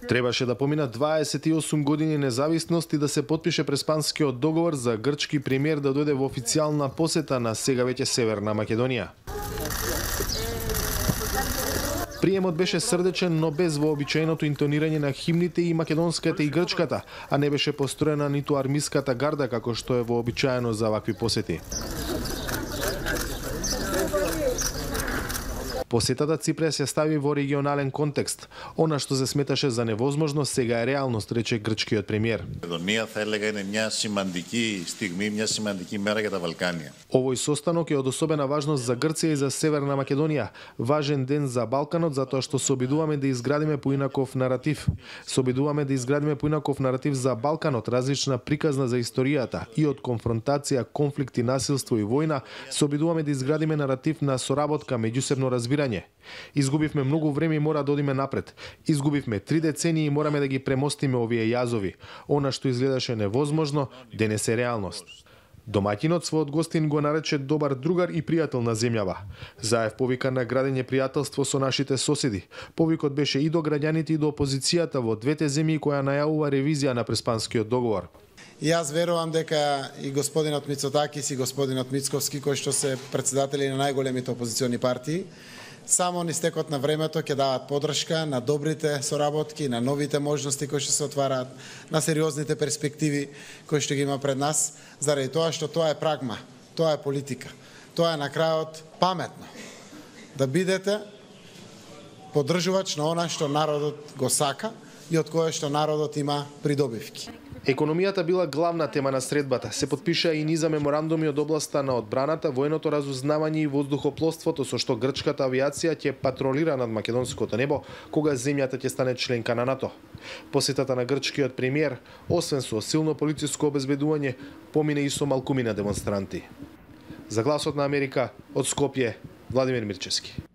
Требаше да поминат 28 години независност и да се потпише преспанскиот договор за грчки премиер да дојде во официјална посета на сега веќе Северна Македонија. Приемот беше срдечен, но без вообичаеното интонирање на химните и македонската и грчката, а не беше построена ниту армиската гарда како што е вообичаено за вакви посети. Посетата Ципре се стави во регионален контекст. Она што се сметаше за невозможно сега е реалност, рече грчкиот премиер. Македонија θα έλεγα είναι μια σημαντική στιγμή, μια σημαντική μέρα για τα Βαλκάνια. Овој состанок е од особена важност за Грција и за Северна Македонија. Важен ден за Балканот затоа што се обидуваме да изградиме поинаков наратив. Се обидуваме да изградиме поинаков наратив за Балканот, различна приказна за историјата и од конфронтација, конфликти, насилство и војна, се обидуваме да изградиме наратив на соработка, меѓусебно разбирање. Изгубивме многу време и мора да одиме напред. Изгубивме 3 децении и мораме да ги премостиме овие јазови. Она што изгледаше невозможно, денес е реалност. Домаќинот својот гостин го нарече добар другар и пријател на земјава. Заев повика на градење пријателство со нашите соседи. Повикот беше и до граѓаните и до опозицијата во двете земји која најавува ревизија на преспанскиот договор. И јас верувам дека и господинот Мицотакис и господинот Мицковски, кои што се претседатели на најголемите опозициони партии, само низ текот на времето ќе дават поддршка на добрите соработки, на новите можности кои што се отвараат, на сериозните перспективи кои што ги има пред нас, заради тоа што тоа е прагма, тоа е политика. Тоа е на крајот паметно. Да бидете поддржувач на она што народот го сака и од кое што народот има придобивки. Економијата била главна тема на средбата. Се потпиша и низа меморандуми од областа на одбраната, военото разузнавање и воздухопловството, со што грчката авиација ќе патролира над македонското небо кога земјата ќе стане членка на НАТО. Посетата на грчкиот премиер, освен со силно полициско обезбедување, помине и со малкумина демонстранти. За Гласот на Америка, од Скопје, Владимир Мирчевски.